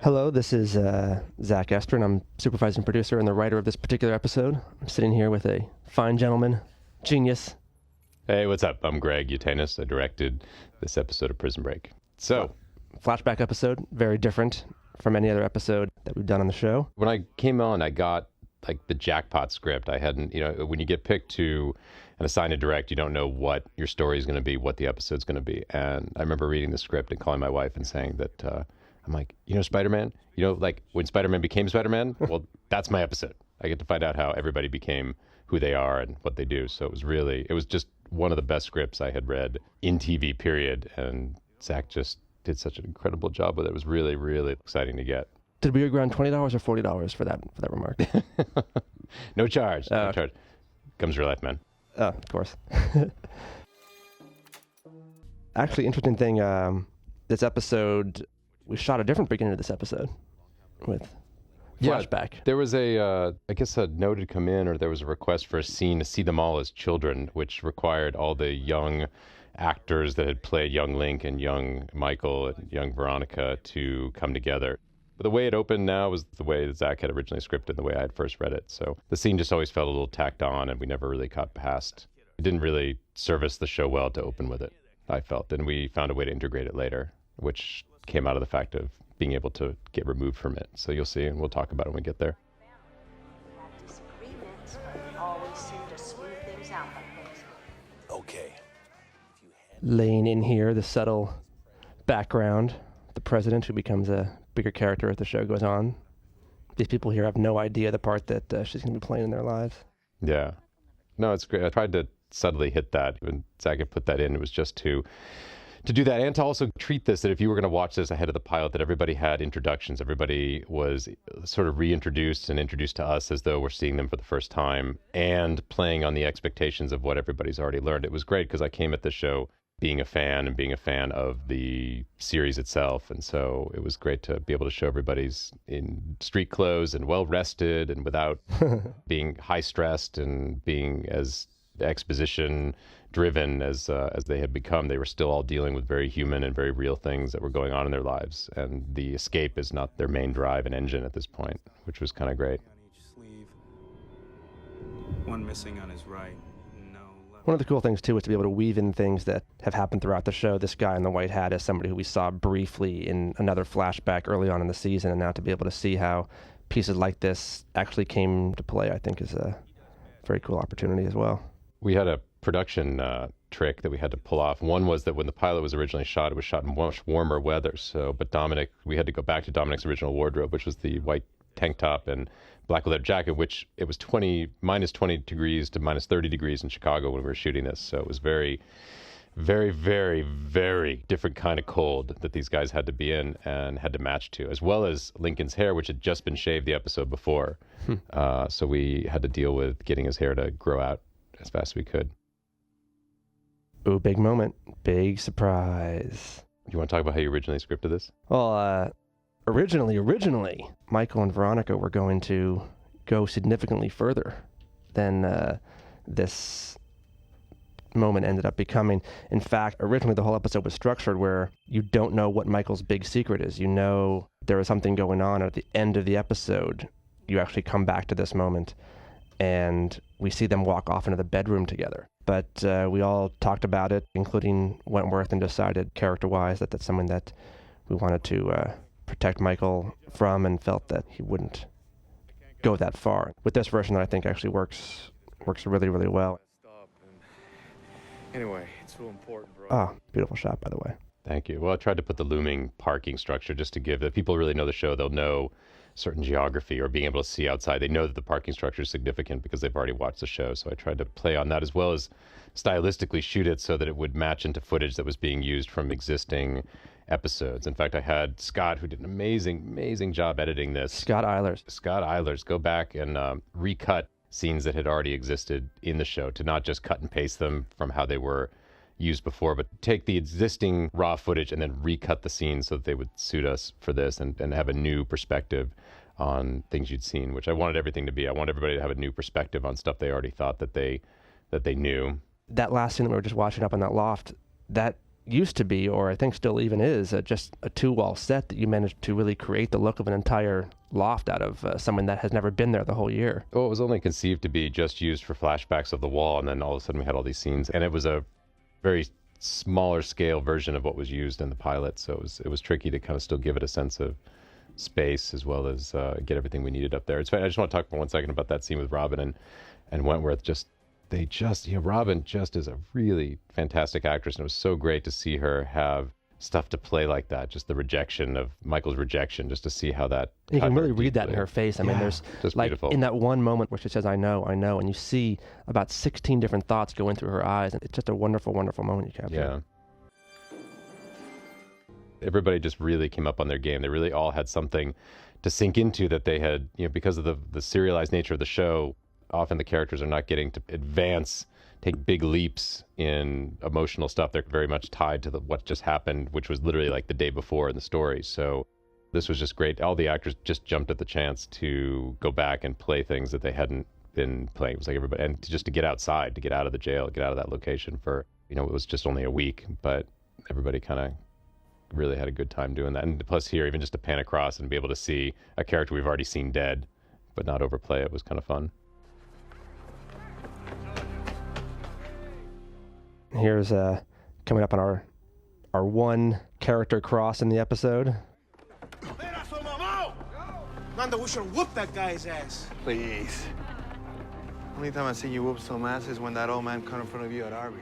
Hello, this is Zack, Estrin. I'm supervising producer and the writer of this particular episode. I'm sitting here with a fine gentleman, genius. Hey, what's up? I'm Greg Yaitanes. I directed this episode of Prison Break. So, Flashback episode, very different from any other episode that we've done on the show. when I came on, I got like the jackpot script. I hadn't, when you get picked to and assigned to direct, you don't know what your story is going to be, what the episode's going to be. And I remember reading the script and calling my wife and saying that, I'm like, Spider-Man, like when Spider-Man became Spider-Man, well, that's my episode. I get to find out how everybody became who they are and what they do. So it was just one of the best scripts I had read in TV, period. And Zack just did such an incredible job with it. It was really, really exciting to get. Did we agree on $20 or $40 for that remark? No charge. No charge. Comes real life, man. Of course. Actually, interesting thing, this episode, we shot a different beginning of this episode with flashback. There was a note had come in, or there was a request for a scene to see them all as children, which required all the young actors that had played young Link and young Michael and young Veronica to come together. But the way it opened now was the way that Zack had originally scripted, the way I had first read it. So the scene just always felt a little tacked on, and we never really got past. It didn't really service the show well to open with it, I felt. And we found a way to integrate it later, which came out of the fact of being able to get removed from it. So you'll see, and we'll talk about it when we get there. Have disagreements, but we always seem to smooth things out like this. Okay. Laying in here, the subtle background, the president who becomes a bigger character as the show goes on. These people here have no idea the part that she's going to be playing in their lives. Yeah. No, it's great. I tried to subtly hit that. When Zack had put that in, it was just to do that, and to also treat this that if you were going to watch this ahead of the pilot, that everybody had introductions. Everybody was sort of reintroduced and introduced to us as though we're seeing them for the first time, and playing on the expectations of what everybody's already learned. It was great because I came at this show being a fan of the series itself. And so it was great to be able to show everybody's in street clothes and well rested and without being high stressed and being as exposition driven as they had become. They were still all dealing with very human and very real things that were going on in their lives. And the escape is not their main drive and engine at this point, which was kind of great. On each sleeve. One missing on his right. No left. One of the cool things, too, is to be able to weave in things that have happened throughout the show. This guy in the white hat is somebody who we saw briefly in another flashback early on in the season, and now to be able to see how pieces like this actually came to play, I think is a very cool opportunity as well. We had a production trick that we had to pull off. One was that when the pilot was originally shot, it was shot in much warmer weather. But Dominic, we had to go back to Dominic's original wardrobe, which was the white tank top and black leather jacket, which it was minus 20 degrees to minus 30 degrees in Chicago when we were shooting this. So it was very, very, very, very different kind of cold that these guys had to be in and had to match to, as well as Lincoln's hair, which had just been shaved the episode before. So we had to deal with getting his hair to grow out as fast as we could. Ooh, big moment. Big surprise. You want to talk about how you originally scripted this? Well, originally, Michael and Veronica were going to go significantly further than this moment ended up becoming. In fact, originally the whole episode was structured where you don't know what Michael's big secret is. You know there is something going on. At the end of the episode, you actually come back to this moment, and we see them walk off into the bedroom together. But we all talked about it, including Wentworth, and decided character-wise that that's something that we wanted to protect Michael from, and felt that he wouldn't go that far. With this version that I think actually works really, really well. Anyway, it's real important, bro. Ah, beautiful shot, by the way. Thank you. Well, I tried to put the looming parking structure just to give, if people really know the show, they'll know certain geography or being able to see outside. They know that the parking structure is significant because they've already watched the show. So I tried to play on that, as well as stylistically shoot it so that it would match into footage that was being used from existing episodes. In fact, I had Scott, who did an amazing job editing this. Scott Eilers, go back and recut scenes that had already existed in the show, to not just cut and paste them from how they were used before, but take the existing raw footage and then recut the scenes so that they would suit us for this, and have a new perspective on things you'd seen, which I wanted everything to be. I want everybody to have a new perspective on stuff they already thought that they knew. That last scene that we were just watching up in that loft, that used to be, or I think still even is, just a two-wall set that you managed to really create the look of an entire loft out of someone that has never been there the whole year. Well, it was only conceived to be just used for flashbacks of the wall, and then all of a sudden we had all these scenes, and it was a very smaller scale version of what was used in the pilot, so it was tricky to kind of still give it a sense of space as well as get everything we needed up there. I just want to talk for 1 second about that scene with Robin and Wentworth. Robin just is a really fantastic actress, and it was so great to see her have stuff to play like that. Just the rejection of Michael's rejection, just to see how that. You can really read that in her face. I mean, there's just like beautiful. In that one moment where she says, I know, and you see about 16 different thoughts going through her eyes, and it's just a wonderful, wonderful moment you capture. Yeah. Everybody just really came up on their game. They really all had something to sink into that they had, because of the serialized nature of the show. Often the characters are not getting to advance, take big leaps in emotional stuff. They're very much tied to what just happened, which was literally like the day before in the story. So this was just great. All the actors just jumped at the chance to go back and play things that they hadn't been playing. It was like everybody, and just to get outside, to get out of the jail, get out of that location for, it was just only a week, but everybody kind of really had a good time doing that. And plus here, even just to pan across and be able to see a character we've already seen dead, but not overplay it was kind of fun. Here's coming up on our one character cross in the episode. Nanda, we should whoop that guy's ass. Please. Only time I see you whoop some ass is when that old man cut in front of you at Arby's.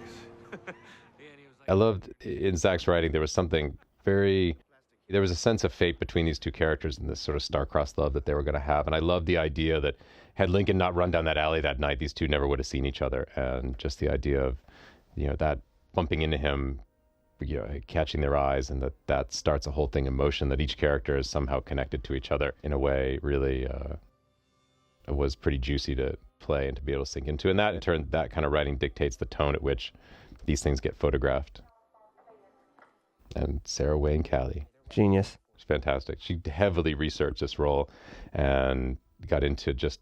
I loved in Zack's writing, there was a sense of fate between these two characters and this sort of star-crossed love that they were going to have. And I loved the idea that had Lincoln not run down that alley that night, these two never would have seen each other. And just the idea of, that bumping into him, catching their eyes, and that starts a whole thing in motion, that each character is somehow connected to each other in a way really it was pretty juicy to play and to be able to sink into. And that, in turn, that kind of writing dictates the tone at which these things get photographed. And Sarah Wayne Callie. Genius. It's fantastic. She heavily researched this role and got into just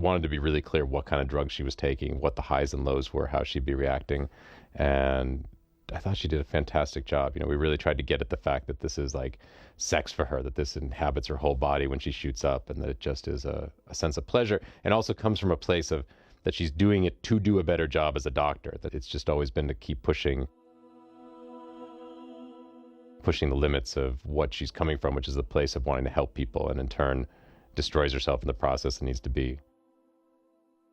wanted to be really clear what kind of drugs she was taking, what the highs and lows were, how she'd be reacting. And I thought she did a fantastic job. We really tried to get at the fact that this is like sex for her, that this inhabits her whole body when she shoots up, and that it just is a sense of pleasure, and also comes from a place of that she's doing it to do a better job as a doctor, that it's just always been to keep pushing the limits of what she's coming from, which is the place of wanting to help people, and in turn destroys herself in the process and needs to be.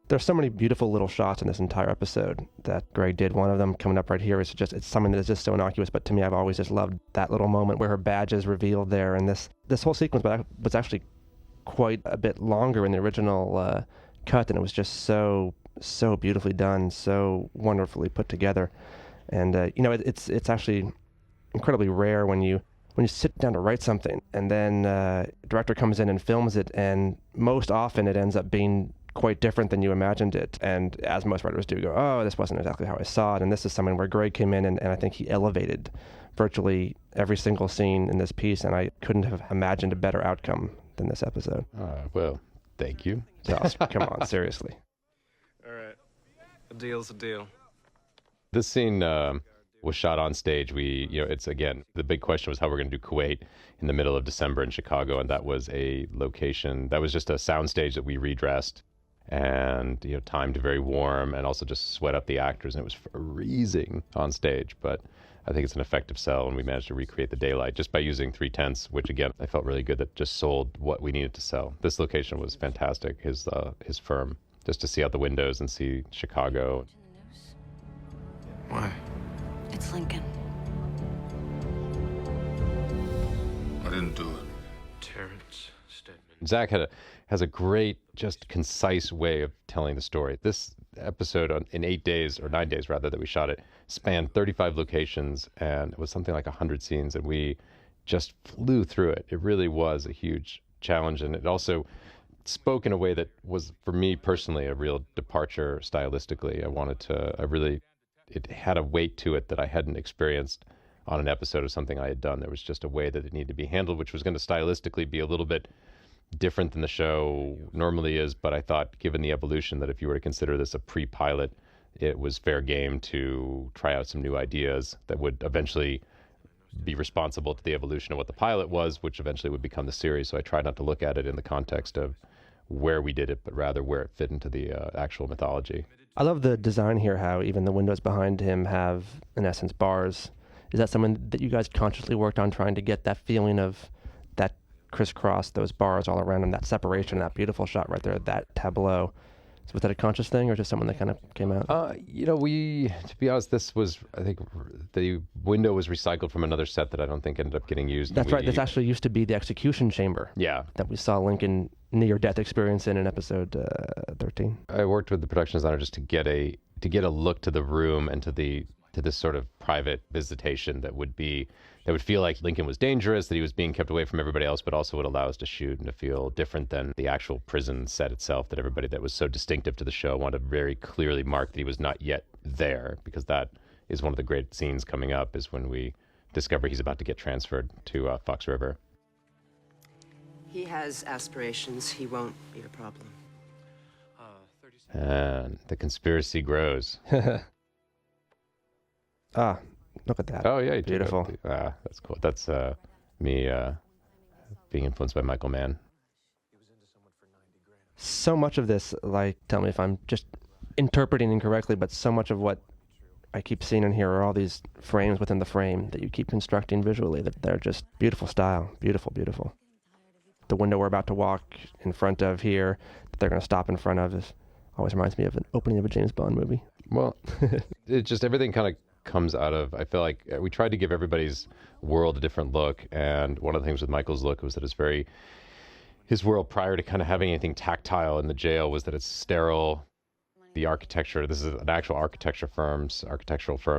There's so many beautiful little shots in this entire episode that Greg did. One of them coming up right here is it's something that is just so innocuous, but to me, I've always just loved that little moment where her badge is revealed there. And this whole sequence was actually quite a bit longer in the original cut, and it was just so beautifully done, so wonderfully put together. And it's actually incredibly rare when you sit down to write something and then director comes in and films it, and most often it ends up being quite different than you imagined it. And as most writers do, go, oh, this wasn't exactly how I saw it. And this is something where Greg came in and I think he elevated virtually every single scene in this piece, and I couldn't have imagined a better outcome than this episode. Well, thank you. So, come on, seriously. All right. A deal's a deal. This scene was shot on stage. It's again, the big question was how we're going to do Kuwait in the middle of December in Chicago, and that was a location, that was just a soundstage that we redressed and, timed very warm, and also just sweat up the actors, and it was freezing on stage, but I think it's an effective sell, and we managed to recreate the daylight just by using 3/10, which again, I felt really good that just sold what we needed to sell. This location was fantastic, his firm, just to see out the windows and see Chicago. Why? It's Lincoln. I didn't do it. Terrence Stedman. Zack has a great, just concise way of telling the story. This episode in 8 days, or 9 days rather, that we shot it, spanned 35 locations, and it was something like 100 scenes, and we just flew through it. It really was a huge challenge, and it also spoke in a way that was, for me personally, a real departure stylistically. It had a weight to it that I hadn't experienced on an episode of something I had done. There was just a way that it needed to be handled, which was going to stylistically be a little bit different than the show normally is. But I thought, given the evolution, that if you were to consider this a pre-pilot, it was fair game to try out some new ideas that would eventually be responsible to the evolution of what the pilot was, which eventually would become the series. So I tried not to look at it in the context of where we did it, but rather where it fit into the actual mythology. I love the design here, how even the windows behind him have, in essence, bars. Is that something that you guys consciously worked on, trying to get that feeling of that crisscross, those bars all around him, that separation, that beautiful shot right there, that tableau? So was that a conscious thing or just something that kind of came out? To be honest, this was, I think, the window was recycled from another set that I don't think ended up getting used. That's right. This actually used to be the execution chamber. Yeah. That we saw Lincoln near-death experience in episode 13. I worked with the production designer just to get a look to the room and to this sort of private visitation that would feel like Lincoln was dangerous, that he was being kept away from everybody else, but also would allow us to shoot and to feel different than the actual prison set itself, that everybody that was so distinctive to the show wanted to very clearly mark that he was not yet there, because that is one of the great scenes coming up, is when we discover he's about to get transferred to Fox River. He has aspirations. He won't be a problem. And the conspiracy grows. Ah, look at that. Oh, yeah. Beautiful. That's cool. That's me being influenced by Michael Mann. So much of this, like, tell me if I'm just interpreting incorrectly, but so much of what I keep seeing in here are all these frames within the frame that you keep constructing visually, that they're just beautiful style. Beautiful, beautiful. The window we're about to walk in front of here, that they're going to stop in front of, always reminds me of an opening of a James Bond movie. Well, it just, everything kind of comes out of, I feel like we tried to give everybody's world a different look, and one of the things with Michael's look was that his world prior to kind of having anything tactile in the jail was that it's sterile. The architecture, this is an actual architectural firm,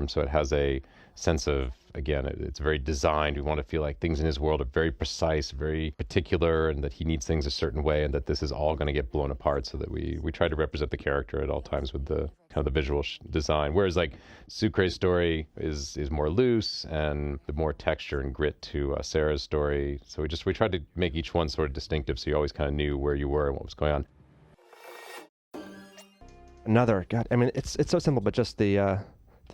so it has a sense of, again, it's very designed. We want to feel like things in his world are very precise, very particular, and that he needs things a certain way, and that this is all going to get blown apart, so that we try to represent the character at all times with the kind of the visual design. Whereas like Sucre's story is more loose, and the more texture and grit to Sarah's story. So we tried to make each one sort of distinctive, so you always kind of knew where you were and what was going on. Another, God, I mean, it's so simple, but just the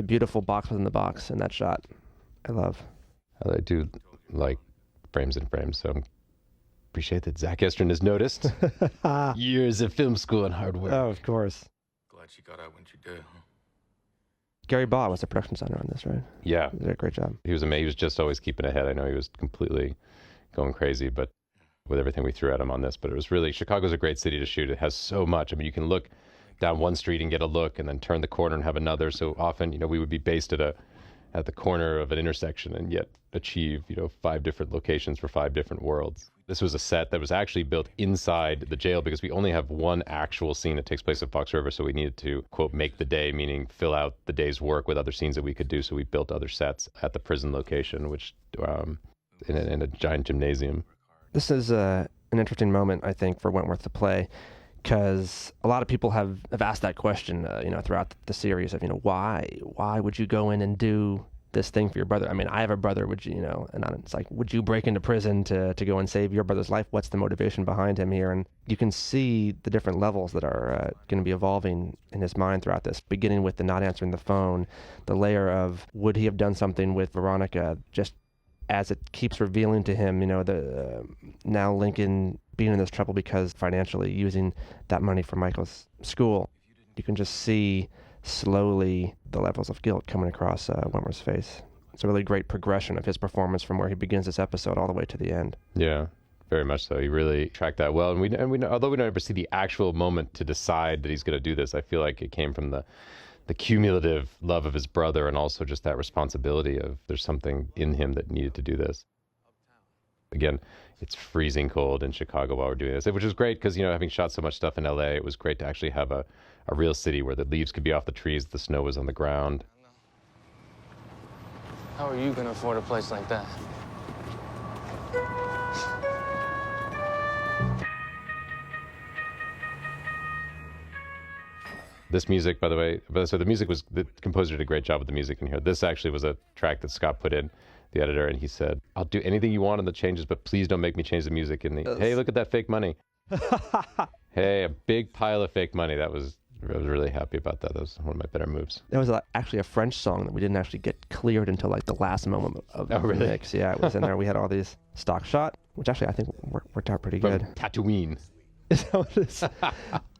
beautiful box within the box in that shot, I love. I do like frames and frames, so appreciate that Zack Estrin has noticed. Years of film school and hard work. Oh, of course. Glad she got out when she did, huh? Gary Baugh was the production designer on this, right? Yeah. He did a great job. He was amazing. He was just always keeping ahead. I know he was completely going crazy, but with everything we threw at him on this. But it was really, Chicago's a great city to shoot. It has so much. I mean, you can look down one street and get a look, and then turn the corner and have another. So often, we would be based at the corner of an intersection and yet achieve, 5 different locations for 5 different worlds. This was a set that was actually built inside the jail because we only have one actual scene that takes place at Fox River, so we needed to, quote, make the day, meaning fill out the day's work with other scenes that we could do. So we built other sets at the prison location, which in a giant gymnasium. This is an interesting moment, I think, for Wentworth to play, because a lot of people have asked that question, throughout the series of, why would you go in and do this thing for your brother? I mean, I have a brother, would you, and it's like, would you break into prison to go and save your brother's life? What's the motivation behind him here? And you can see the different levels that are going to be evolving in his mind throughout this, beginning with the not answering the phone, the layer of, would he have done something with Veronica, just as it keeps revealing to him, now Lincoln being in this trouble because financially using that money for Michael's school. You can just see slowly the levels of guilt coming across Wentworth's face. It's a really great progression of his performance from where he begins this episode all the way to the end. Yeah, very much so. He really tracked that well. And we although we don't ever see the actual moment to decide that he's going to do this, I feel like it came from the cumulative love of his brother, and also just that responsibility of there's something in him that needed to do this. Again, it's freezing cold in Chicago while we're doing this, which is great because, having shot so much stuff in LA, it was great to actually have a real city where the leaves could be off the trees, the snow was on the ground. How are you going to afford a place like that? This music, by the way, so the composer did a great job with the music in here. This actually was a track that Scott put in, the editor, and he said, I'll do anything you want on the changes, but please don't make me change the music in the, hey, look at that fake money. Hey, a big pile of fake money. That was I was really happy about that. That was one of my better moves. That was actually a French song that we didn't actually get cleared until like the last moment of the mix. Yeah, it was in there. We had all these stock shot, which actually I think worked out pretty good. Tatooine. Is that what it is?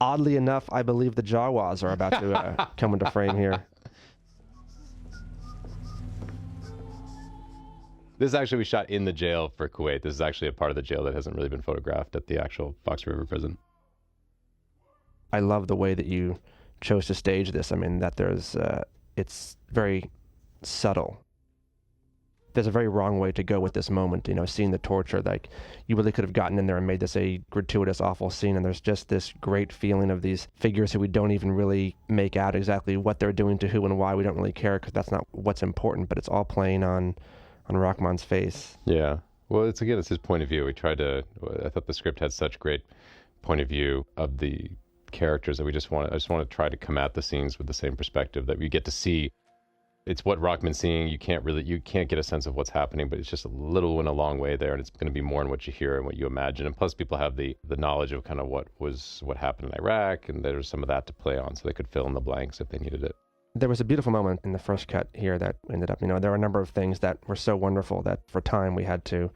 Oddly enough, I believe the Jawas are about to come into frame here. This actually we shot in the jail for Kuwait. This is actually a part of the jail that hasn't really been photographed at the actual Fox River prison. I love the way that you chose to stage this. I mean, that it's very subtle. There's a very wrong way to go with this moment, seeing the torture. Like, you really could have gotten in there and made this a gratuitous, awful scene, and there's just this great feeling of these figures who we don't even really make out exactly what they're doing to who and why. We don't really care because that's not what's important, but it's all playing on Rahman's face. Yeah. Well, it's his point of view. I thought the script had such great point of view of the characters that I just want to try to come at the scenes with the same perspective that we get to see. It's what Rahman's seeing. You can't get a sense of what's happening, but it's just a little and a long way there, and it's going to be more in what you hear and what you imagine. And plus, people have the knowledge of kind of what happened in Iraq, and there's some of that to play on, so they could fill in the blanks if they needed it. There was a beautiful moment in the first cut here that ended up, there were a number of things that were so wonderful that for time we had to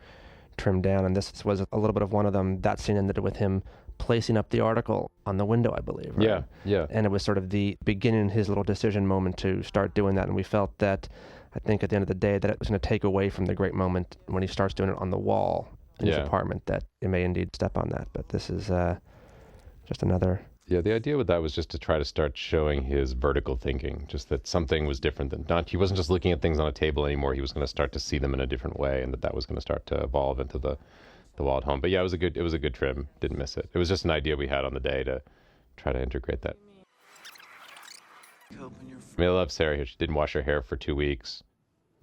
trim down, and this was a little bit of one of them. That scene ended with him placing up the article on the window, I believe. Right? Yeah. And it was sort of the beginning, his little decision moment to start doing that, and we felt that, I think at the end of the day, that it was going to take away from the great moment when he starts doing it on the wall in his apartment, that it may indeed step on that. But this is just another... Yeah, the idea with that was just to try to start showing his vertical thinking, just that something was different he wasn't just looking at things on a table anymore. He was going to start to see them in a different way, and that was going to start to evolve into the wall at home. But yeah, it was a good trim. Didn't miss it. It was just an idea we had on the day to try to integrate that. I love Sarah here. She didn't wash her hair for 2 weeks.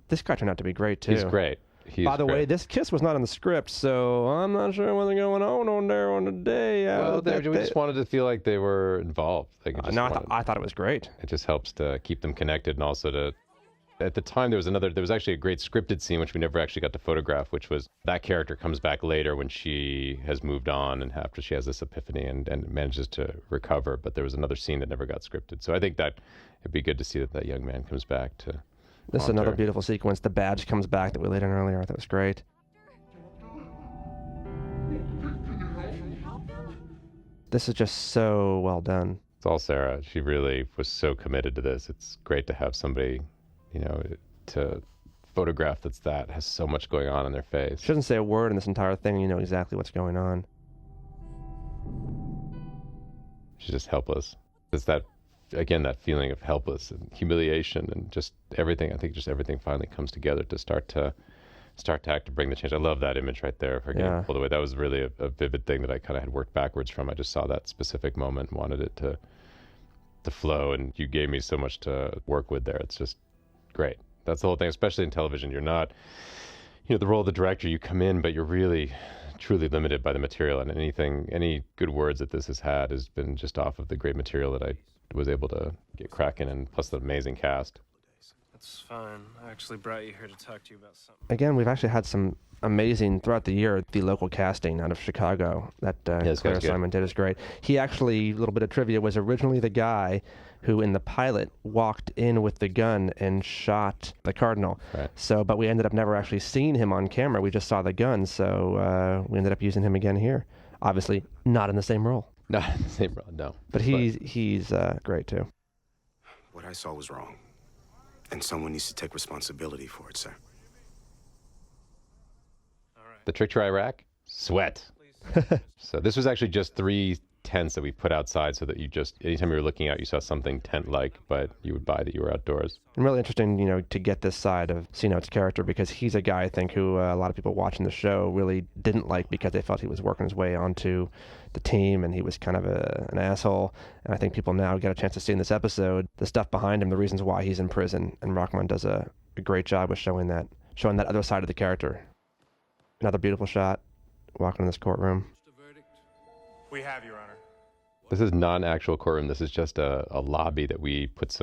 This guy turned out to be great too. He's great. By the way, this kiss was not in the script, so I'm not sure what's going on there on the day. Well, we just wanted to feel like they were involved. Like I thought it was great. It just helps to keep them connected, and also at the time there was actually a great scripted scene which we never actually got to photograph, which was that character comes back later when she has moved on and after she has this epiphany and manages to recover. But there was another scene that never got scripted. So I think that it'd be good to see that young man comes back to. This is another beautiful sequence. The badge comes back that we laid in earlier. I thought was great. This is just so well done. It's all Sarah. She really was so committed to this. It's great to have somebody, to photograph that has so much going on in their face. She doesn't say a word in this entire thing, and you know exactly what's going on. She's just helpless. It's that feeling of helpless and humiliation and just everything. I think just everything finally comes together to start to act to bring the change. I love that image right there of her getting pulled away. That was really a vivid thing that I kind of had worked backwards from. I just saw that specific moment and wanted it to flow, and you gave me so much to work with there. It's just great. That's the whole thing, especially in television. You're not, the role of the director, you come in, but you're really truly limited by the material, and any good words that this has had has been just off of the great material that I was able to get cracking, and plus the amazing cast. That's fine. I actually brought you here to talk to you about something. Again, we've actually had some amazing, throughout the year, the local casting out of Chicago that Claire Simon did is great. He actually, a little bit of trivia, was originally the guy who in the pilot walked in with the gun and shot the Cardinal. Right. So, but we ended up never actually seeing him on camera. We just saw the gun, so we ended up using him again here. Obviously, not in the same role. Not in the same role, no. But he's great too. What I saw was wrong. And someone needs to take responsibility for it, sir. The trick to Iraq? Sweat. So this was actually just 3 tents that we put outside so that anytime you were looking out, you saw something tent-like, but you would buy that you were outdoors. And really interesting, to get this side of C-Note's character, because he's a guy, I think, who a lot of people watching the show really didn't like because they felt he was working his way onto the team and he was kind of an asshole. And I think people now get a chance to see in this episode the stuff behind him, the reasons why he's in prison. And Rahman does a great job with showing that other side of the character. Another beautiful shot, walking in this courtroom. We have, Your Honor. This is non-actual courtroom. This is just a lobby that we put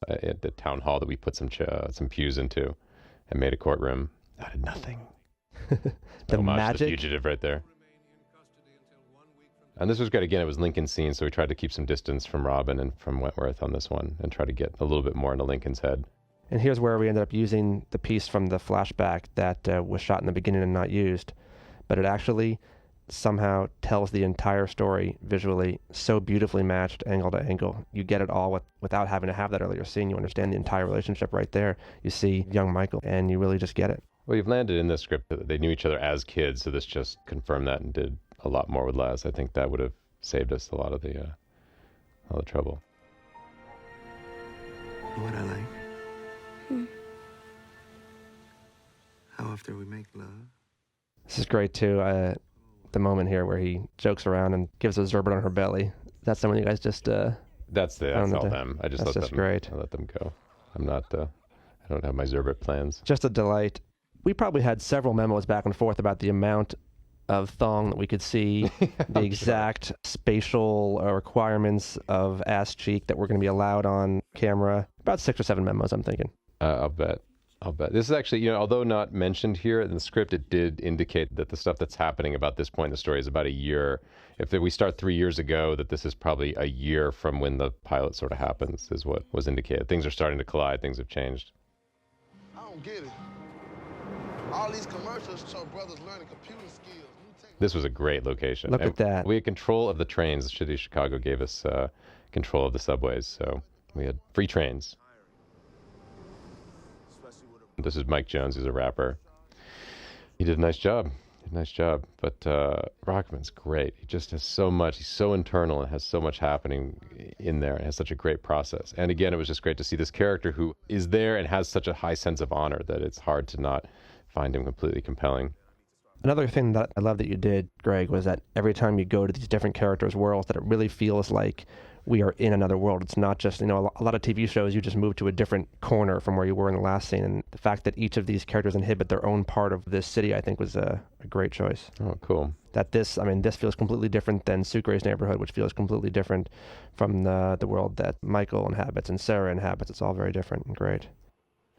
at the town hall that we put some pews into and made a courtroom out of nothing. The Homage to magic. The Fugitive right there. And this was good. Again, it was Lincoln's scene, so we tried to keep some distance from Robin and from Wentworth on this one and try to get a little bit more into Lincoln's head. And here's where we ended up using the piece from the flashback that was shot in the beginning and not used. But it actually somehow tells the entire story visually, so beautifully matched angle to angle. You get it all without having to have that earlier scene. You understand the entire relationship right there. You see young Michael, and you really just get it. Well, you've landed in this script that they knew each other as kids, so this just confirmed that and did a lot more with less. I think that would have saved us a lot of the trouble. You know what I like? How after we make love? This is great too. The moment here where he jokes around and gives a Zerbert on her belly. That's someone you guys just. That's all them. I just that's let just them. Great. I let them go. I'm not. I don't have my Zerbert plans. Just a delight. We probably had several memos back and forth about the amount of thong that we could see, the exact spatial requirements of ass cheek that were going to be allowed on camera. About 6 or 7 memos, I'm thinking. I'll bet. This is actually, although not mentioned here in the script, it did indicate that the stuff that's happening about this point in the story is about a year. If we start 3 years ago, that this is probably a year from when the pilot sort of happens, is what was indicated. Things are starting to collide. Things have changed. I don't get it. All these commercials show brothers learning computer skills. This was a great location. Look at that. We had control of the trains. The city of Chicago gave us control of the subways, so we had free trains. This is Mike Jones, who's a rapper. He did a nice job. But Rockman's great. He just has so much. He's so internal and has so much happening in there and has such a great process. And again, it was just great to see this character who is there and has such a high sense of honor that it's hard to not find him completely compelling. Another thing that I love that you did, Greg, was that every time you go to these different characters' worlds, that it really feels like we are in another world. It's not just, a lot of TV shows, you just move to a different corner from where you were in the last scene. And the fact that each of these characters inhabit their own part of this city, I think was a great choice. Oh, cool. That this feels completely different than Sucre's neighborhood, which feels completely different from the world that Michael inhabits and Sarah inhabits. It's all very different and great.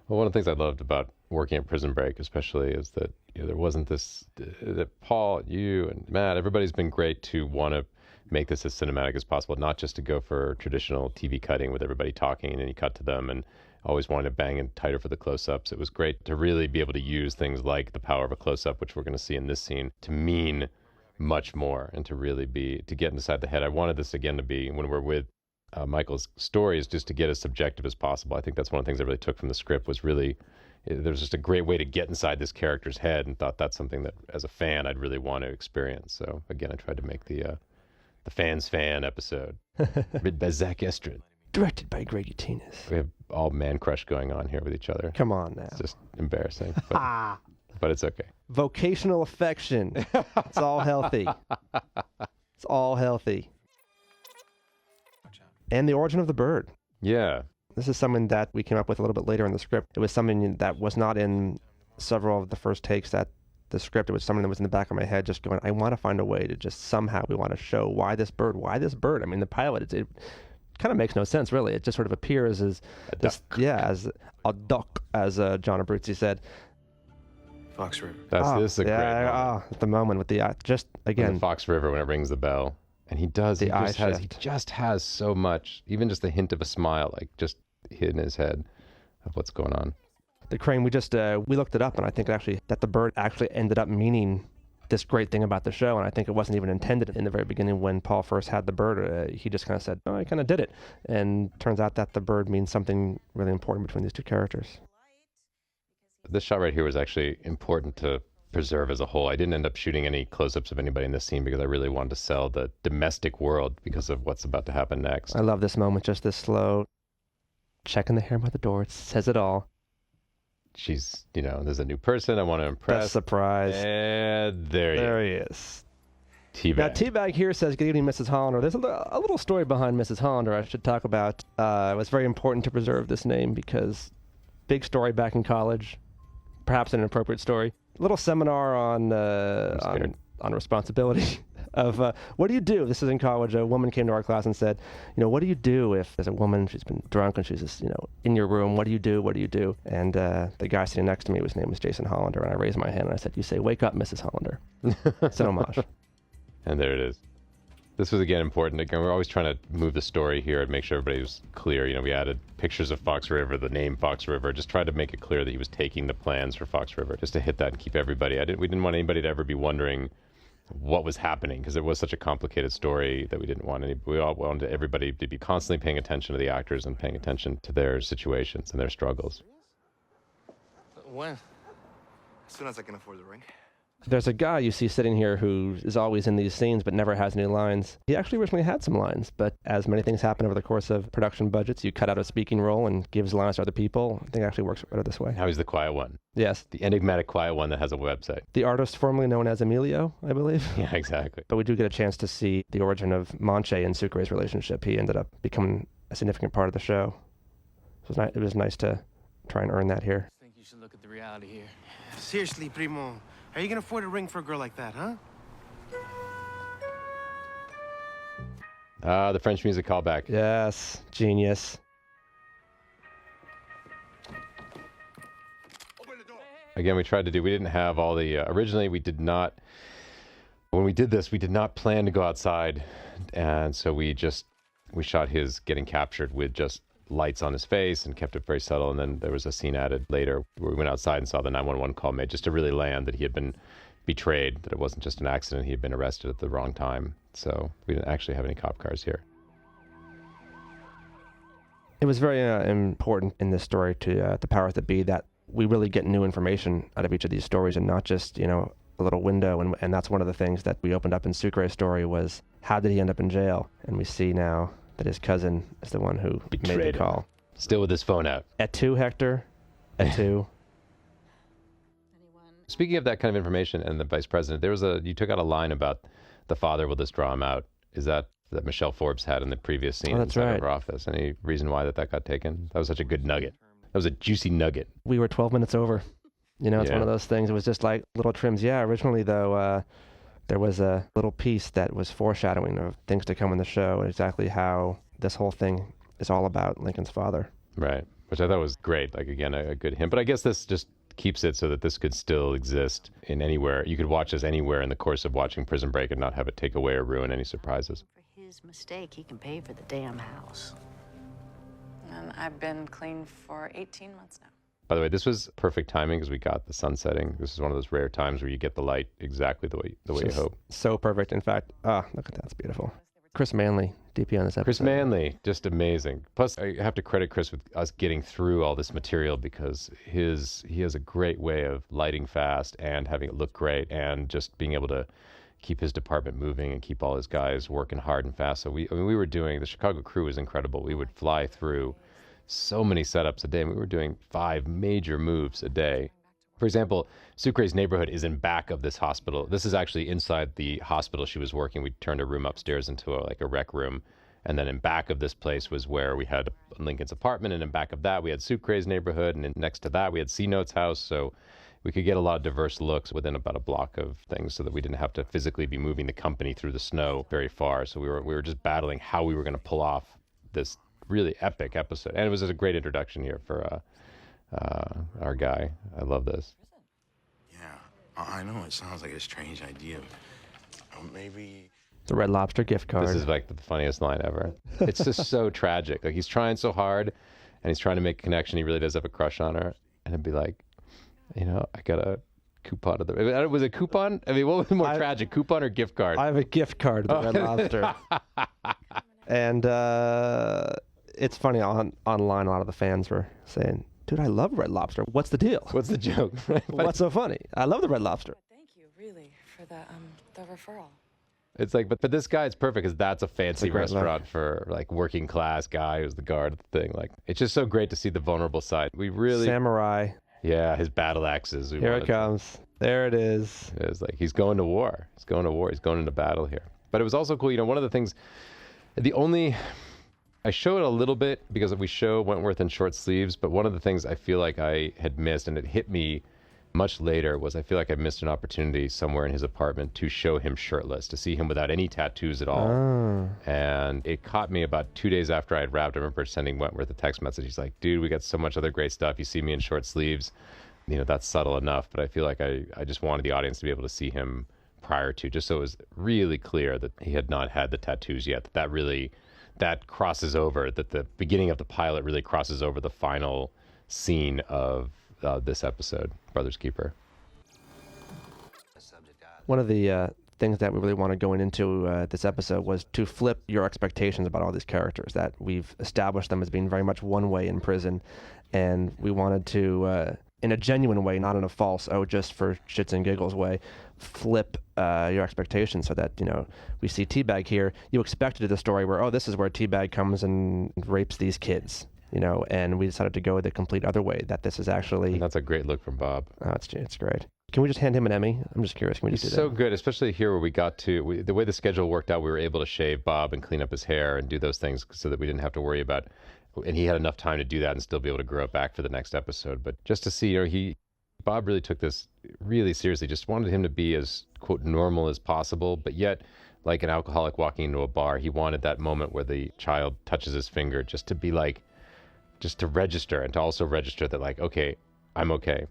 Well, one of the things I loved about working at Prison Break especially is that there wasn't this, that Paul, you and Matt, everybody's been great to want to make this as cinematic as possible, not just to go for traditional TV cutting with everybody talking and you cut to them and always wanting to bang it tighter for the close-ups. It was great to really be able to use things like the power of a close-up, which we're going to see in this scene, to mean much more and to really to get inside the head. I wanted this again to be, when we're with Michael's stories, just to get as subjective as possible. I think that's one of the things I really took from the script was really, there's just a great way to get inside this character's head, and thought that's something that as a fan I'd really want to experience. So again, I tried to make the Fans Fan episode, written by Zack Estrin. Directed by Greg Yaitanes. We have all man crush going on here with each other. Come on now. It's just embarrassing, but it's okay. Vocational affection. It's all healthy. It's all healthy. And the origin of the bird. Yeah. This is something that we came up with a little bit later in the script. It was something that was not in several of the first takes that the script. It was something that was in the back of my head, just going, I want to find a way to just somehow, we want to show why this bird. I mean, the pilot, it kind of makes no sense, really. It just sort of appears as as a duck, as John Abruzzi said. Fox River. This is a great moment. At the moment with the, just again. The Fox River when it rings the bell. And he just has so much, even just the hint of a smile, like just hidden in his head of what's going on. The crane, we looked it up, and I think actually that the bird actually ended up meaning this great thing about the show, and I think it wasn't even intended in the very beginning when Paul first had the bird. He just kind of said, I kind of did it. And turns out that the bird means something really important between these two characters. This shot right here was actually important to preserve as a whole. I didn't end up shooting any close-ups of anybody in this scene because I really wanted to sell the domestic world because of what's about to happen next. I love this moment, just this slow checking the hair by the door. It says it all. She's, there's a new person I want to impress. Best surprise. And there he is. Teabag. Now, Teabag here says, good evening, Mrs. Hollander. There's a little story behind Mrs. Hollander I should talk about. It was very important to preserve this name because big story back in college, perhaps an inappropriate story. Little seminar on responsibility of what do you do? This is in college. A woman came to our class and said, what do you do if there's a woman, she's been drunk and she's just, in your room, what do you do? What do you do? And the guy sitting next to me, his name was Jason Hollander, and I raised my hand and I said, you say, wake up, Mrs. Hollander. It's an homage. And there it is. This was, again, important. Again, we're always trying to move the story here and make sure everybody was clear. We added pictures of Fox River, the name Fox River, just tried to make it clear that he was taking the plans for Fox River, just to hit that and keep everybody. We didn't want anybody to ever be wondering what was happening, because it was such a complicated story that we all wanted everybody to be constantly paying attention to the actors and paying attention to their situations and their struggles. When? As soon as I can afford the ring. There's a guy you see sitting here who is always in these scenes but never has any lines. He actually originally had some lines, but as many things happen over the course of production budgets, you cut out a speaking role and gives lines to other people. I think it actually works better this way. Now he's the quiet one. Yes. The enigmatic quiet one that has a website. The artist formerly known as Emilio, I believe. Yeah, exactly. But we do get a chance to see the origin of Monche and Sucre's relationship. He ended up becoming a significant part of the show. It was nice to try and earn that here. I think you should look at the reality here. Seriously, Primo. How are you gonna afford a ring for a girl like that, huh? The French music callback. Yes, genius. Again, we didn't have all the, originally we did not, when we did this, we did not plan to go outside. And so we shot his getting captured with just lights on his face and kept it very subtle. And then there was a scene added later where we went outside and saw the 911 call made, just to really land that he had been betrayed, that it wasn't just an accident. He had been arrested at the wrong time. So we didn't actually have any cop cars here. It was very important in this story to the powers that be that we really get new information out of each of these stories and not just, a little window. And that's one of the things that we opened up in Sucre's story was, how did he end up in jail? And we see now that his cousin is the one who Betrayed made the call. him. Still with his phone out. At 2, Hector. At 2. Speaking of that kind of information and the vice president, you took out a line about the father will just draw him out. Is that Michelle Forbes had in the previous scene inside of her office? Any reason why that got taken? That was such a good nugget. That was a juicy nugget. We were 12 minutes over. It's one of those things. It was just like little trims. Yeah, originally, though, there was a little piece that was foreshadowing of things to come in the show, and exactly how this whole thing is all about Lincoln's father. Right, which I thought was great. Like, again, a good hint. But I guess this just keeps it so that this could still exist in anywhere. You could watch this anywhere in the course of watching Prison Break and not have it take away or ruin any surprises. For his mistake, he can pay for the damn house. And I've been clean for 18 months now. By the way, this was perfect timing because we got the sun setting. This is one of those rare times where you get the light exactly the way you hope. So perfect. In fact, look at that. It's beautiful. Chris Manley, DP on this episode. Chris Manley, just amazing. Plus, I have to credit Chris with us getting through all this material because he has a great way of lighting fast and having it look great and just being able to keep his department moving and keep all his guys working hard and fast. So we were doing, the Chicago crew was incredible. We would fly through so many setups a day, and we were doing 5 major moves a day. For example, Sucre's neighborhood is in back of this hospital. This is actually inside the hospital she was working. We turned a room upstairs into a rec room. And then in back of this place was where we had Lincoln's apartment. And in back of that, we had Sucre's neighborhood. And next to that, we had C-Note's house. So we could get a lot of diverse looks within about a block of things so that we didn't have to physically be moving the company through the snow very far. So we were just battling how we were going to pull off this really epic episode. And it was a great introduction here for our guy. I love this. Yeah, I know it sounds like a strange idea. Maybe the Red Lobster gift card. This is like the funniest line ever. It's just so tragic. Like, he's trying so hard and he's trying to make a connection. He really does have a crush on her. And it'd be like, I got a coupon of the... Was it coupon? I mean, what was more tragic, coupon or gift card? I have a gift card to the Red Lobster. And it's funny, online a lot of the fans were saying, dude, I love Red Lobster. What's the deal? What's the joke? What's so funny? I love the Red Lobster. Thank you, really, for the referral. It's like, but this guy, it's perfect because that's a fancy restaurant for like working class guy who's the guard of the thing. Like, it's just so great to see the vulnerable side. We really... Samurai. Yeah, his battle axes. Here it comes. There it is. It's like, he's going to war. He's going to war. He's going into battle here. But it was also cool, one of the things, I show it a little bit because we show Wentworth in short sleeves, but one of the things I feel like I had missed, and it hit me much later, was I feel like I missed an opportunity somewhere in his apartment to show him shirtless, to see him without any tattoos at all. Oh. And it caught me about 2 days after I had wrapped. I remember sending Wentworth a text message. He's like, dude, we got so much other great stuff. You see me in short sleeves. That's subtle enough, but I feel like I just wanted the audience to be able to see him prior to, just so it was really clear that he had not had the tattoos yet. That crosses over, that the beginning of the pilot really crosses over the final scene of this episode, Brother's Keeper. One of the things that we really wanted going into this episode was to flip your expectations about all these characters, that we've established them as being very much one way in prison, and we wanted to, in a genuine way, not in a false, just for shits and giggles way, flip your expectations so that, we see Teabag here. You expected the story where, this is where Teabag comes and rapes these kids, and we decided to go the complete other way, that this is actually... And that's a great look from Bob. Oh, it's great. Can we just hand him an Emmy? I'm just curious. Can we just do that? So good, especially here where we got to, the way the schedule worked out, we were able to shave Bob and clean up his hair and do those things so that we didn't have to worry about, and he had enough time to do that and still be able to grow it back for the next episode. But just to see, Bob really took this really seriously, just wanted him to be as, quote, normal as possible, but yet, like an alcoholic walking into a bar, he wanted that moment where the child touches his finger just to be like, just to register, and to also register that, like, okay, I'm okay.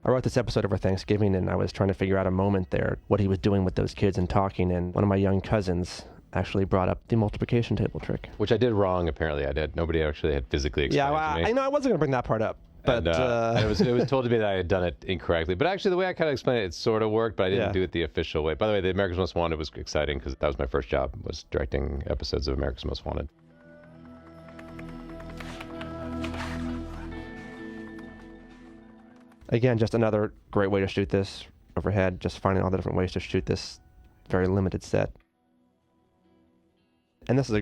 I wrote this episode over Thanksgiving, and I was trying to figure out a moment there, what he was doing with those kids and talking, and one of my young cousins actually brought up the multiplication table trick. Which I did wrong, apparently. Nobody actually had physically explained it to me. I know I wasn't going to bring that part up. But and it was told to me that I had done it incorrectly. But actually, the way I kind of explained it, it sort of worked, but I didn't do it the official way. By the way, the America's Most Wanted was exciting because that was my first job, was directing episodes of America's Most Wanted. Again, just another great way to shoot this overhead, just finding all the different ways to shoot this very limited set. And this is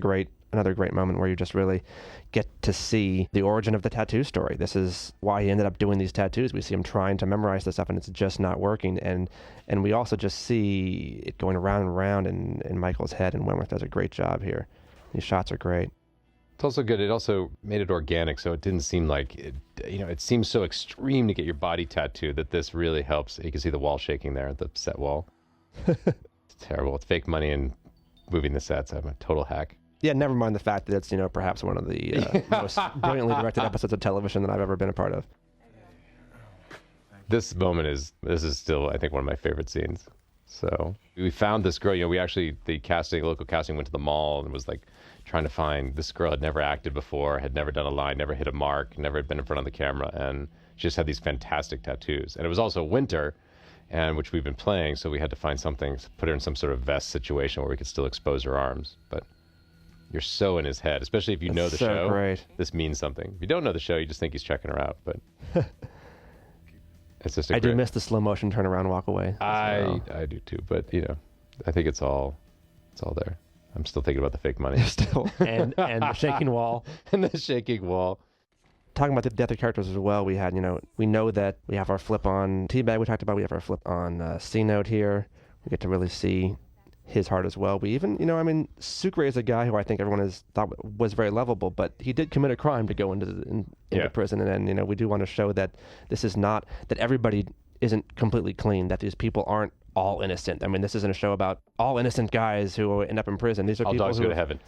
another great moment where you just really get to see the origin of the tattoo story. This is why he ended up doing these tattoos. We see him trying to memorize this stuff and it's just not working. And we also just see it going around and around in Michael's head, and Wentworth does a great job here. These shots are great. It's also good. It also made it organic, so it didn't seem like it. It seems so extreme to get your body tattooed that this really helps. You can see the wall shaking there, the set wall. It's terrible. It's fake money and moving the sets. I'm a total hack. Yeah, never mind the fact that it's perhaps one of the most brilliantly directed episodes of television that I've ever been a part of. This is still, I think, one of my favorite scenes. So we found this girl. The local casting went to the mall and was like trying to find this girl. Had never acted before, had never done a line, never hit a mark, never had been in front of the camera, and she just had these fantastic tattoos. And it was also winter, and which we've been playing, so we had to find something to put her in some sort of vest situation where we could still expose her arms. But you're so in his head, especially if you know the show. Great. This means something. If you don't know the show, you just think he's checking her out. But it's just I do miss the slow motion turnaround walk away. I do too, but I think it's all there. I'm still thinking about the fake money. Still, and the shaking wall. And the shaking wall. Talking about the other characters as well, we had, we know that we have our flip on Teabag we talked about, we have our flip on C-Note here. We get to really see his heart as well. We even, Sucre is a guy who I think everyone has thought was very lovable, but he did commit a crime to go into prison, and we do want to show that this is not, that everybody isn't completely clean, that these people aren't all innocent. This isn't a show about all innocent guys who end up in prison. These are all people dogs who go to heaven.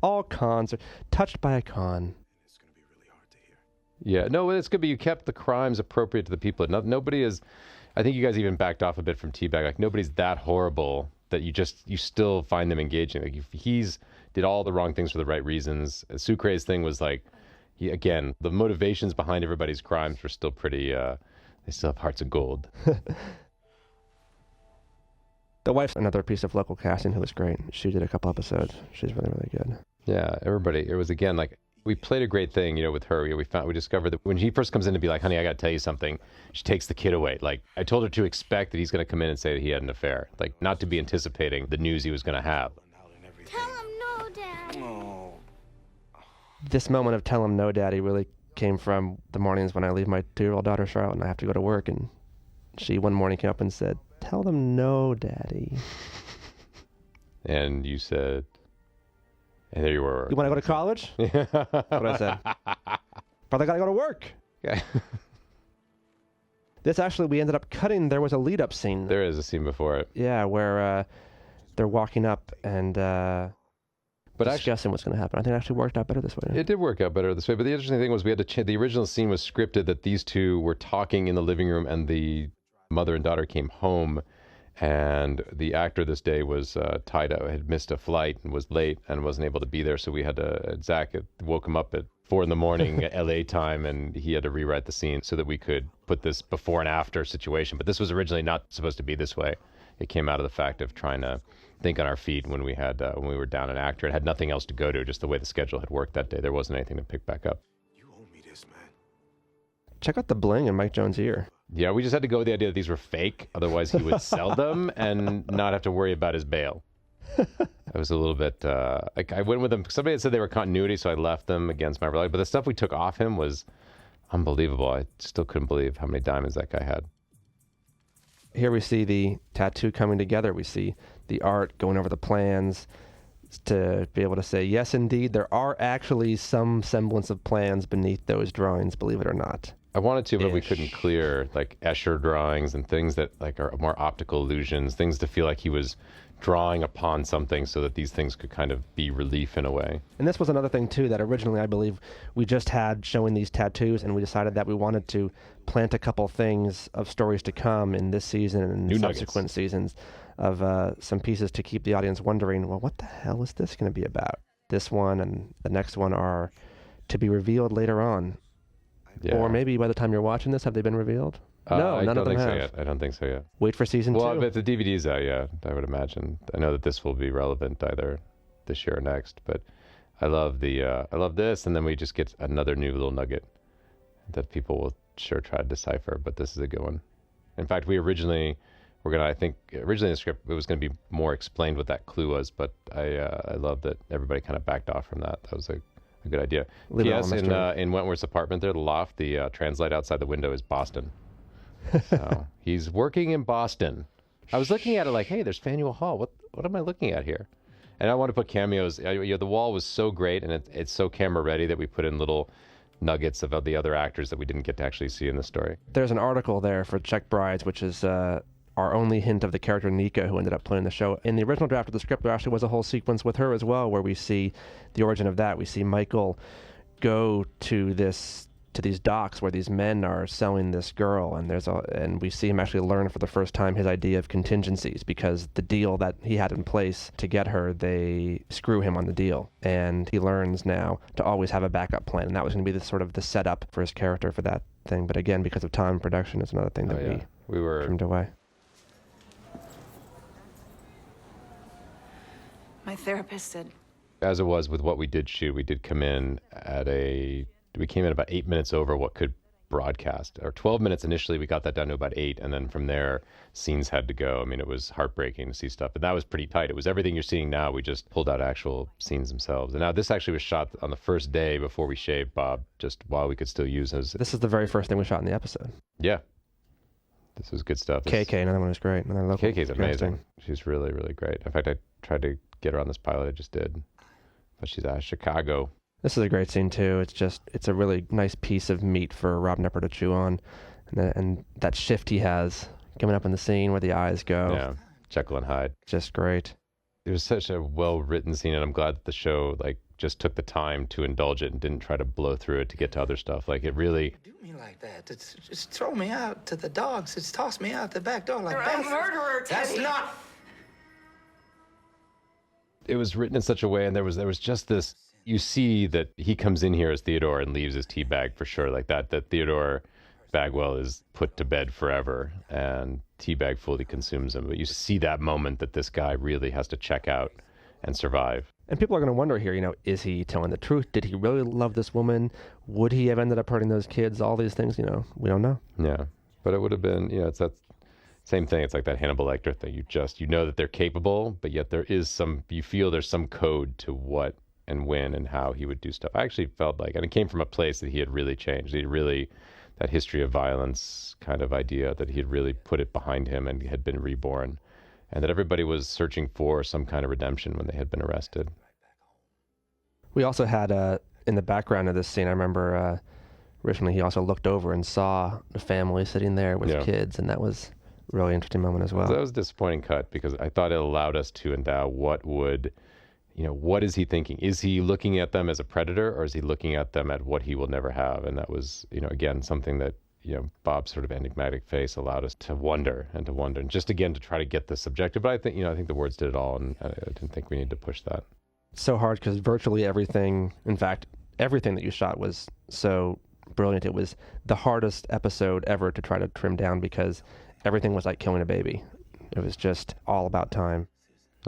All cons are touched by a con. It's going to be really hard to hear. Yeah, no, it's good, but you kept the crimes appropriate to the people. Nobody is, I think you guys even backed off a bit from Teabag. Like, nobody's that horrible that you still find them engaging. Like, he's did all the wrong things for the right reasons. Sucre's thing was like, again, the motivations behind everybody's crimes were still pretty, they still have hearts of gold. The wife's another piece of local casting who was great. She did a couple episodes. She's really, really good. Yeah, everybody. It was, again, like, we played a great thing, with her. We discovered that when she first comes in to be like, honey, I got to tell you something, she takes the kid away. Like, I told her to expect that he's going to come in and say that he had an affair. Like, not to be anticipating the news he was going to have. Tell him no, Dad. Oh. This moment of tell him no, Daddy really came from the mornings when I leave my 2-year-old daughter Charlotte and I have to go to work, and she one morning came up and said, tell them no, Daddy. And you said, and there you were. You want to go to college? That's what I said. But I got to go to work. Okay. This actually, we ended up cutting, there was a lead-up scene. There is a scene before it. Yeah, where they're walking up and discussing what's going to happen. I think it actually worked out better this way. It did work out better this way, but the interesting thing was we had to the original scene was scripted that these two were talking in the living room and the mother and daughter came home, And the actor this day was tied up, had missed a flight and was late and wasn't able to be there. So we had to, Zack woke him up at 4 a.m. LA time, and he had to rewrite the scene so that we could put this before and after situation. But this was originally not supposed to be this way. It came out of the fact of trying to think on our feet when we were down an actor. It had nothing else to go to, just the way the schedule had worked that day. There wasn't anything to pick back up. You owe me this, man. Check out the bling in Mike Jones' ear. Yeah, we just had to go with the idea that these were fake. Otherwise, he would sell them and not have to worry about his bail. I was a little bit, I went with them. Somebody had said they were continuity, so I left them against my reality. But the stuff we took off him was unbelievable. I still couldn't believe how many diamonds that guy had. Here we see the tattoo coming together. We see the art going over the plans to be able to say, yes, indeed, there are actually some semblance of plans beneath those drawings, believe it or not. I wanted to, but we couldn't clear like Escher drawings and things that like are more optical illusions, things to feel like he was drawing upon something so that these things could kind of be relief in a way. And this was another thing too that originally I believe we just had showing these tattoos, and we decided that we wanted to plant a couple things of stories to come in this season and New subsequent seasons of some pieces to keep the audience wondering, well, what the hell is this going to be about? This one and the next one are to be revealed later on. Yeah. Or maybe by the time you're watching this, have they been revealed? No, none of them have. I don't think so yet. Wait for season 2. Well, but the DVD's out, yeah, I would imagine. I know that this will be relevant either this year or next, but I love this, and then we just get another new little nugget that people will sure try to decipher, but this is a good one. In fact, originally in the script, it was going to be more explained what that clue was, but I love that everybody kind of backed off from that. That was a good idea. P.S. in Wentworth's apartment there, the loft, the translate outside the window is Boston. So he's working in Boston. I was looking at it like, hey, there's Faneuil Hall. What am I looking at here? And I want to put cameos. The wall was so great, and it's so camera ready that we put in little nuggets of the other actors that we didn't get to actually see in the story. There's an article there for Czech Brides, which is our only hint of the character Nika, who ended up playing the show. In the original draft of the script, there actually was a whole sequence with her as well, where we see the origin of that. We see Michael go to these docks where these men are selling this girl, and we see him actually learn for the first time his idea of contingencies, because the deal that he had in place to get her, they screw him on the deal, and he learns now to always have a backup plan, and that was going to be the setup for his character for that thing. But again, because of time and production, it's another thing that we were trimmed away. My therapist said, as it was with what we did shoot, we did come in we came in about 8 minutes over what could broadcast. Or 12 minutes initially, we got that down to about 8, and then from there, scenes had to go. I mean, it was heartbreaking to see stuff, but that was pretty tight. It was everything you're seeing now. We just pulled out actual scenes themselves. And now this actually was shot on the first day before we shaved Bob, just while we could still use his. This is the very first thing we shot in the episode. Yeah. This was good stuff. KK, another one was great. KK's amazing. She's really, really great. In fact, I tried to get her on this pilot. I just did. But she's out of Chicago. This is a great scene, too. It's a really nice piece of meat for Rob Knepper to chew on. And that shift he has coming up in the scene where the eyes go. Yeah, Jekyll and Hyde. Just great. It was such a well-written scene, and I'm glad that the show just took the time to indulge it and didn't try to blow through it to get to other stuff. Like, it really... Do me like that. It's just throw me out to the dogs. It's toss me out the back door like that. You're a murderer, Teddy. That's not... It was written in such a way, and there was just this... You see that he comes in here as Theodore and leaves his tea bag for sure, like that Theodore Bagwell is put to bed forever, and Teabag fully consumes him. But you see that moment that this guy really has to check out and survive. And people are going to wonder here, is he telling the truth? Did he really love this woman? Would he have ended up hurting those kids? All these things, we don't know. Yeah, but it would have been, it's that same thing. It's like that Hannibal Lecter thing. You know that they're capable, but yet you feel there's some code to what and when and how he would do stuff. I actually felt like, and it came from a place that he had really changed. That history of violence kind of idea, that he had really put it behind him and had been reborn, and that everybody was searching for some kind of redemption when they had been arrested. We also had, in the background of this scene, I remember originally he also looked over and saw the family sitting there with kids, and that was a really interesting moment as well. So that was a disappointing cut, because I thought it allowed us to endow what is he thinking? Is he looking at them as a predator, or is he looking at them at what he will never have? And that was, again, something that Bob's sort of enigmatic face allowed us to wonder, and just again to try to get the subjective. But I think the words did it all, and I didn't think we needed to push that. So hard because virtually everything, in fact, everything that you shot was so brilliant. It was the hardest episode ever to try to trim down because everything was like killing a baby. It was just all about time.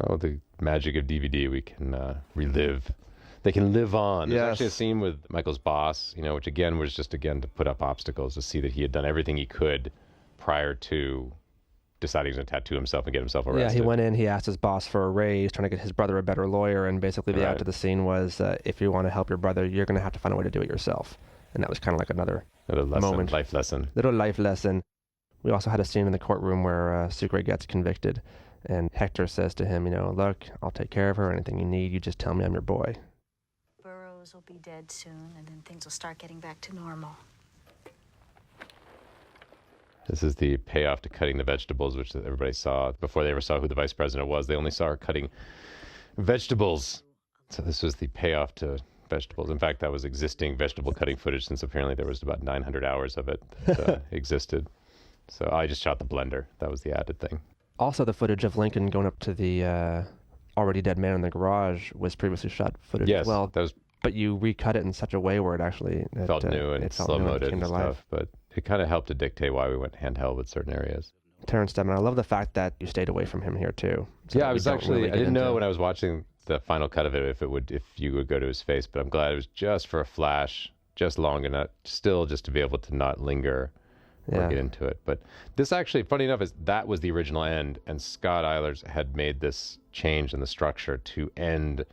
Oh, the magic of DVD, we can relive. They can live on. There's actually a scene with Michael's boss, which again was just to put up obstacles to see that he had done everything he could prior to deciding to tattoo himself and get himself arrested. Yeah, he went in, he asked his boss for a raise, trying to get his brother a better lawyer, and basically the out of the scene was, if you want to help your brother, you're going to have to find a way to do it yourself. And that was kind of like another moment. Life lesson. Little life lesson. We also had a scene in the courtroom where Sucre gets convicted, and Hector says to him, look, I'll take care of her, anything you need, you just tell me I'm your boy. Burroughs will be dead soon, and then things will start getting back to normal. This is the payoff to cutting the vegetables, which everybody saw before they ever saw who the vice president was. They only saw her cutting vegetables. So this was the payoff to vegetables. In fact, that was existing vegetable cutting footage, since apparently there was about 900 hours of it that existed. So I just shot the blender. That was the added thing. Also, the footage of Lincoln going up to the already dead man in the garage was previously shot footage as well. That was, but you recut it in such a way where it actually felt new and slow-moted and stuff. But it kind of helped to dictate why we went handheld with certain areas. Terrence Stedman, I love the fact that you stayed away from him here too. So I didn't know when I was watching the final cut of it if you would go to his face, but I'm glad it was just for a flash, just long enough, still just to be able to not linger or get into it. But this actually, funny enough, that was the original end, and Scott Eilers had made this change in the structure to end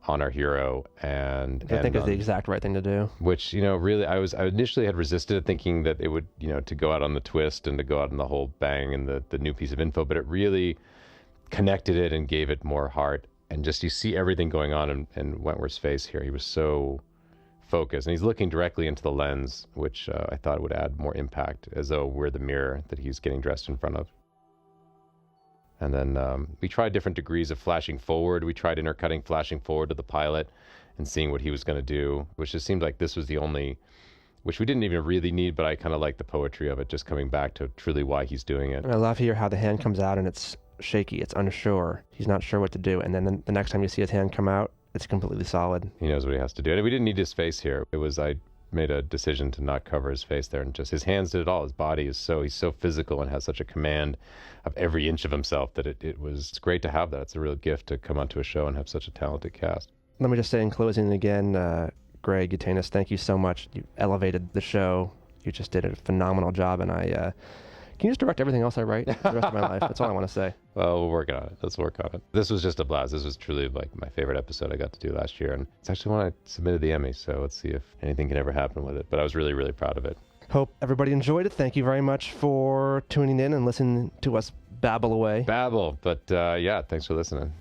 on our hero, and I think is the exact right thing to do. Which, really, I initially had resisted it, thinking that it would, to go out on the twist and to go out on the whole bang and the new piece of info, but it really connected it and gave it more heart. And just, you see everything going on in Wentworth's face here. He was so focused, and he's looking directly into the lens, which I thought would add more impact, as though we're the mirror that he's getting dressed in front of. And then we tried different degrees of flashing forward. We tried intercutting flashing forward to the pilot and seeing what he was going to do, which just seemed like this was the only, which we didn't even really need, but I kind of like the poetry of it, just coming back to truly why he's doing it. And I love here how the hand comes out and it's shaky, it's unsure. He's not sure what to do. And then the next time you see his hand come out, it's completely solid. He knows what he has to do. And we didn't need his face here. I made a decision to not cover his face there, and just his hands did it all. His body he's so physical and has such a command of every inch of himself that it was great to have that. It's a real gift to come onto a show and have such a talented cast. Let me just say in closing again, Greg Yaitanes, thank you so much. You elevated the show. You just did a phenomenal job, and can you just direct everything else I write the rest of my life? That's all I want to say. Well, we're working on it. Let's work on it. This was just a blast. This was truly like my favorite episode I got to do last year, and it's actually when I submitted the Emmy, so let's see if anything can ever happen with it. But I was really, really proud of it. Hope everybody enjoyed it. Thank you very much for tuning in and listening to us babble away. Babble, but thanks for listening.